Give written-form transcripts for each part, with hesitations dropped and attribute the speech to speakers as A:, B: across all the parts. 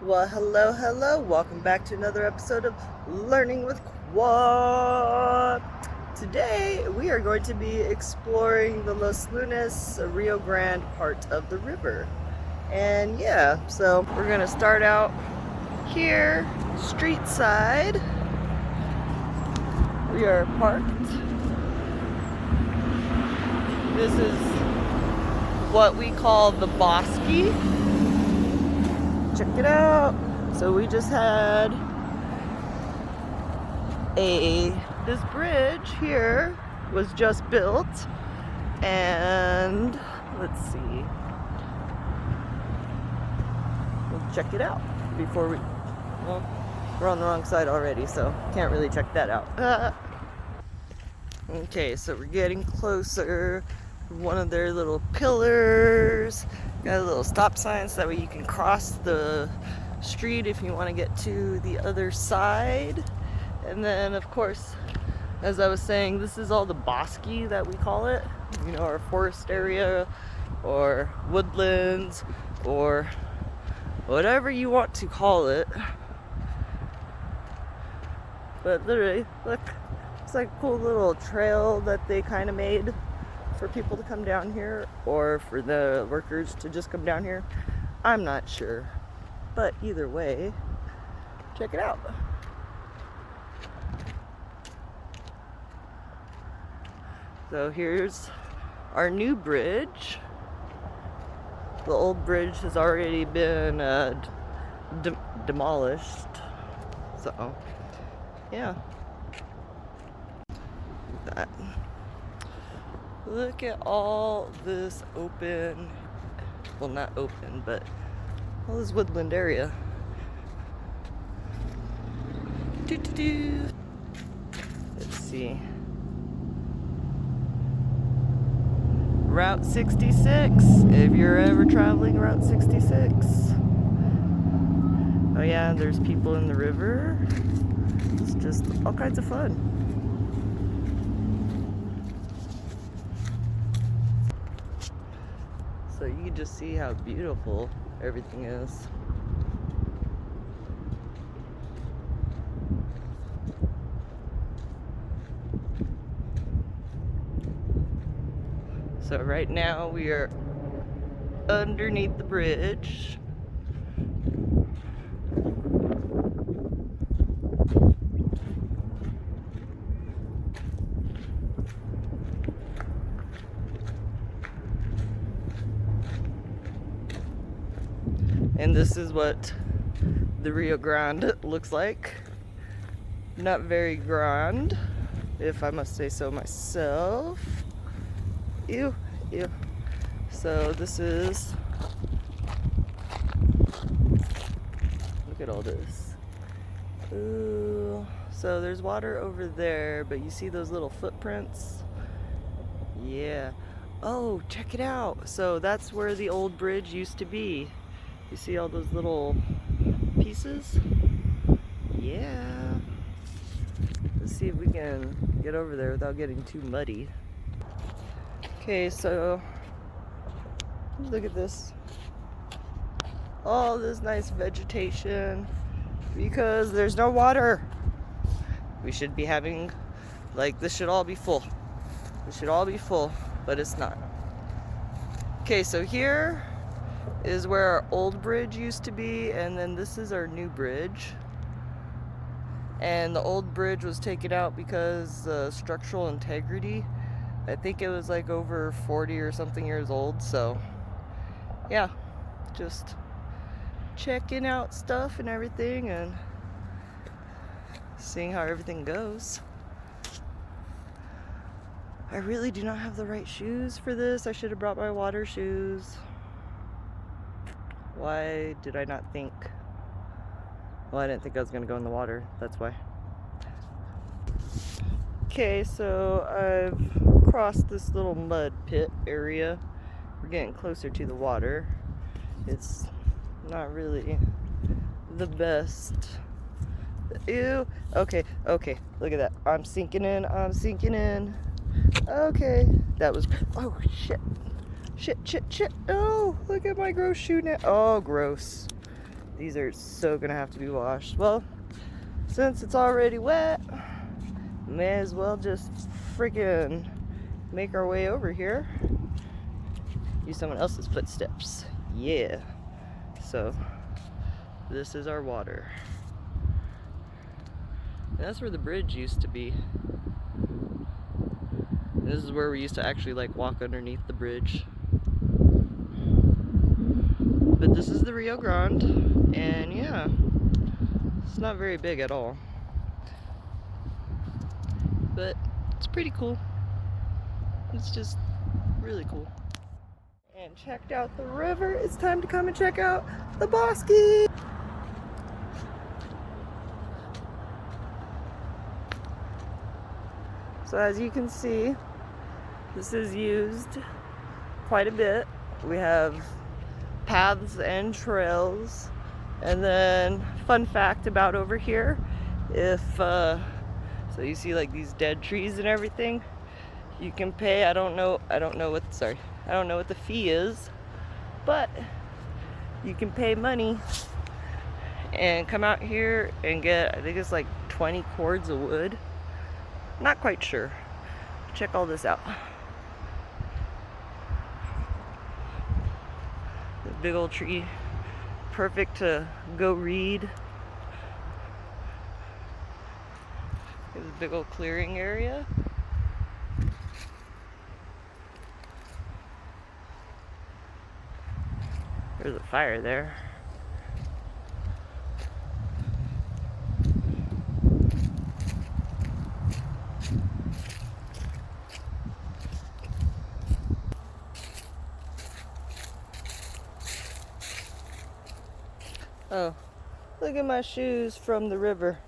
A: Well, hello. Welcome back to another episode of Learning with Quad. Today, we are going to be exploring the Los Lunas Rio Grande part of the river. And yeah, so we're going to start out here, street side. We are parked. This is what we call the Bosque. Check it out. So we just had this bridge here was just built, and let's see. We'll check it out before we're on the wrong side already, so can't really check that out. Okay, so we're getting closer. One of their little pillars. Got a little stop sign so that way you can cross the street if you want to get to the other side. And then, of course, as I was saying, this is all the bosque that we call it. You know, our forest area or woodlands or whatever you want to call it. But literally, look, it's like a cool little trail that they kind of made for people to come down here, or for the workers to just come down here. I'm not sure, but either way, check it out. So here's our new bridge. The old bridge has already been demolished, so yeah. That. Look at all this open, well, not open, but all this woodland area. Let's see. Route 66, if you're ever traveling Route 66. Oh yeah, there's people in the river. It's just all kinds of fun. So you can just see how beautiful everything is. So right now we are underneath the bridge. And this is what the Rio Grande looks like. Not very grand, if I must say so myself. Ew. So this is, look at all this. Ooh. So there's water over there, but you see those little footprints? Yeah. Oh, check it out. So that's where the old bridge used to be. You see all those little pieces? Yeah. Let's see if we can get over there without getting too muddy. Okay, so look at this. All this nice vegetation because there's no water. We should be having, like, this should all be full. It should all be full, but it's not. Okay, so here is where our old bridge used to be, and then this is our new bridge. And the old bridge was taken out because structural integrity. I think it was like over 40 or something years old, so yeah, just checking out stuff and everything and seeing how everything goes. I really do not have the right shoes for this. I should have brought my water shoes. Why did I not think? Well, I didn't think I was gonna go in the water, that's why. Okay, so I've crossed this little mud pit area. We're getting closer to the water. It's not really the best. Ew. Okay, look at that. I'm sinking in. Okay, that was, oh shit. Oh, look at my gross shoe now. Oh, gross. These are so gonna have to be washed. Well, since it's already wet, may as well just freaking make our way over here. Use someone else's footsteps. Yeah. So, this is our water. And that's where the bridge used to be. And this is where we used to actually like walk underneath the bridge. But this is the Rio Grande, and yeah, it's not very big at all. But it's pretty cool. It's just really cool. And checked out the river. It's time to come and check out the Bosque. So as you can see, this is used quite a bit. We have paths and trails. And then fun fact about over here, if so you see like these dead trees and everything, you can pay, I don't know what the fee is, but you can pay money and come out here and get, I think it's like 20 cords of wood. Not quite sure. Check all this out. The big old tree, perfect to go read. There's a big old clearing area. There's a fire there. Oh, look at my shoes from the river.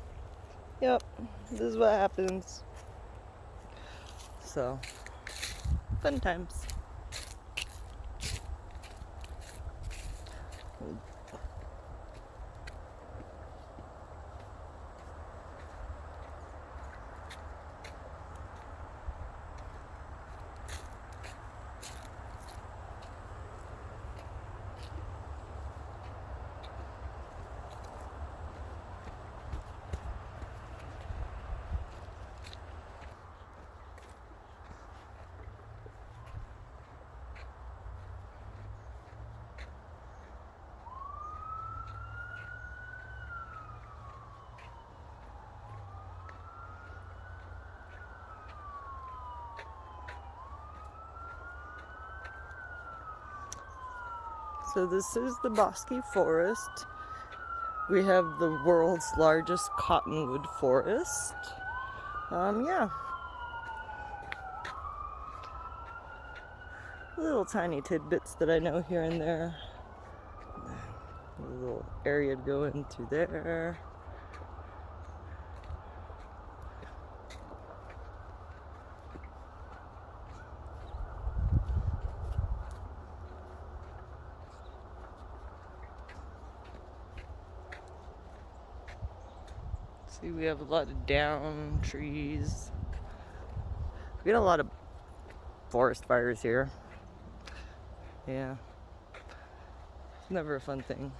A: Yep, this is what happens. So, fun times. So this is the Bosque Forest. We have the world's largest cottonwood forest. Yeah. Little tiny tidbits that I know here and there. A little area to go into there. See, we have a lot of down trees. We get a lot of forest fires here. Yeah. It's never a fun thing.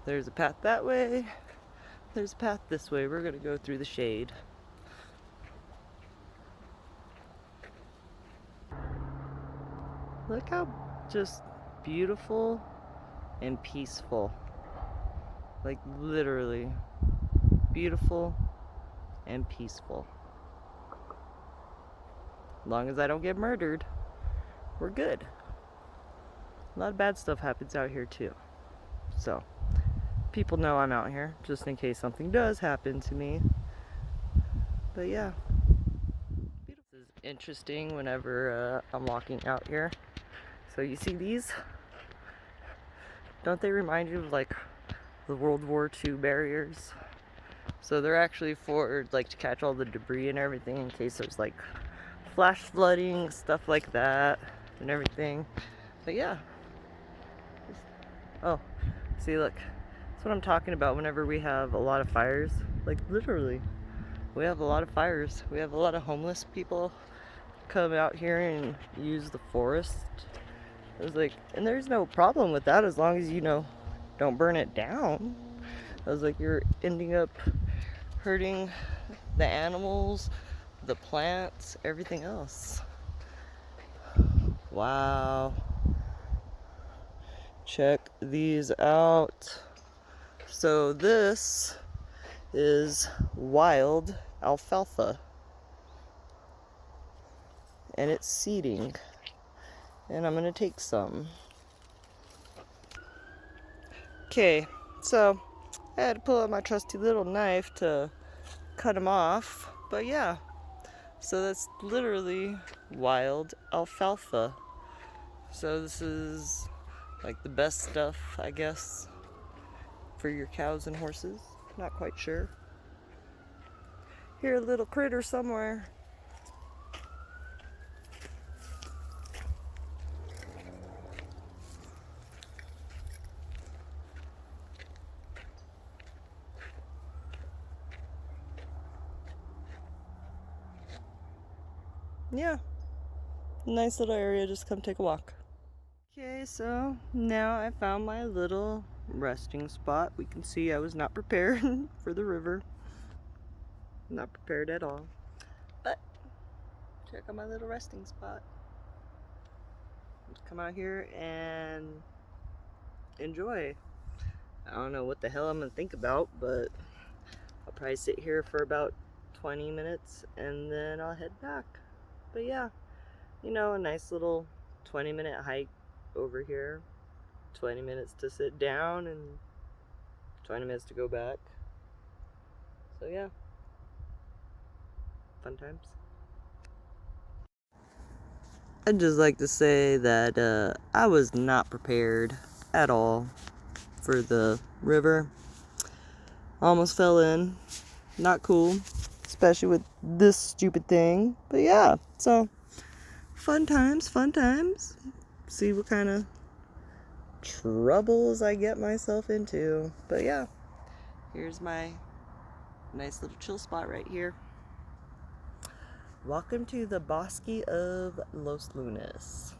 A: There's a path that way. There's a path this way. We're gonna go through the shade. Look how just beautiful and peaceful. Like literally beautiful and peaceful. As long as I don't get murdered, we're good. A lot of bad stuff happens out here too. So, people know I'm out here, just in case something does happen to me. But yeah. This is interesting whenever I'm walking out here. So you see these? Don't they remind you of like the World War II barriers? So they're actually for like to catch all the debris and everything in case there's like flash flooding, stuff like that and everything. But yeah. Oh, see, look, that's what I'm talking about whenever we have a lot of fires. Like literally, we have a lot of fires. We have a lot of homeless people come out here and use the forest I was like, and there's no problem with that as long as you know, don't burn it down. I was like, you're ending up hurting the animals, the plants, everything else. Wow. Check these out. So this is wild alfalfa. And it's seeding. And I'm gonna take some. Okay, so I had to pull out my trusty little knife to cut them off. But yeah, so that's literally wild alfalfa. So this is like the best stuff, I guess, for your cows and horses. Not quite sure. Hear a little critter somewhere. Yeah, nice little area, just come take a walk. Okay, so now I found my little resting spot. We can see I was not prepared for the river. Not prepared at all. But check out my little resting spot. Just come out here and enjoy. I don't know what the hell I'm gonna think about, but I'll probably sit here for about 20 minutes and then I'll head back. But yeah, you know, a nice little 20-minute hike over here. 20 minutes to sit down and 20 minutes to go back. So yeah, fun times. I'd just like to say that I was not prepared at all for the river. Almost fell in. Not cool, especially with this stupid thing. But yeah, so fun times, fun times. See what kind of troubles I get myself into. But yeah, here's my nice little chill spot right here. Welcome to the Bosque of Los Lunas.